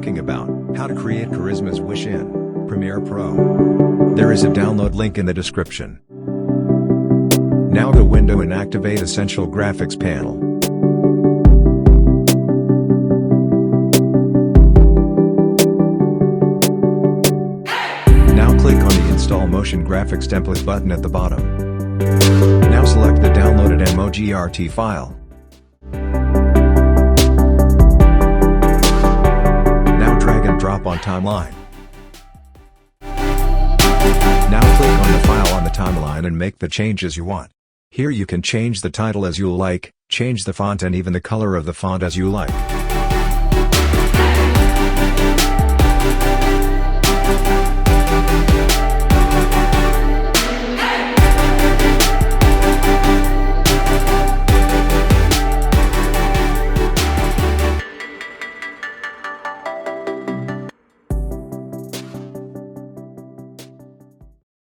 talking about how to create Charisma's Wish in Premiere Pro. There is a download link in the description. Now go window and activate Essential Graphics panel. Now click on the Install Motion Graphics Template button at the bottom. Now select the downloaded MOGRT file. Now drag and drop on timeline. Now click on the file on the timeline and make the changes you want. Here you can change the title as you like, change the font and even the color of the font as you like.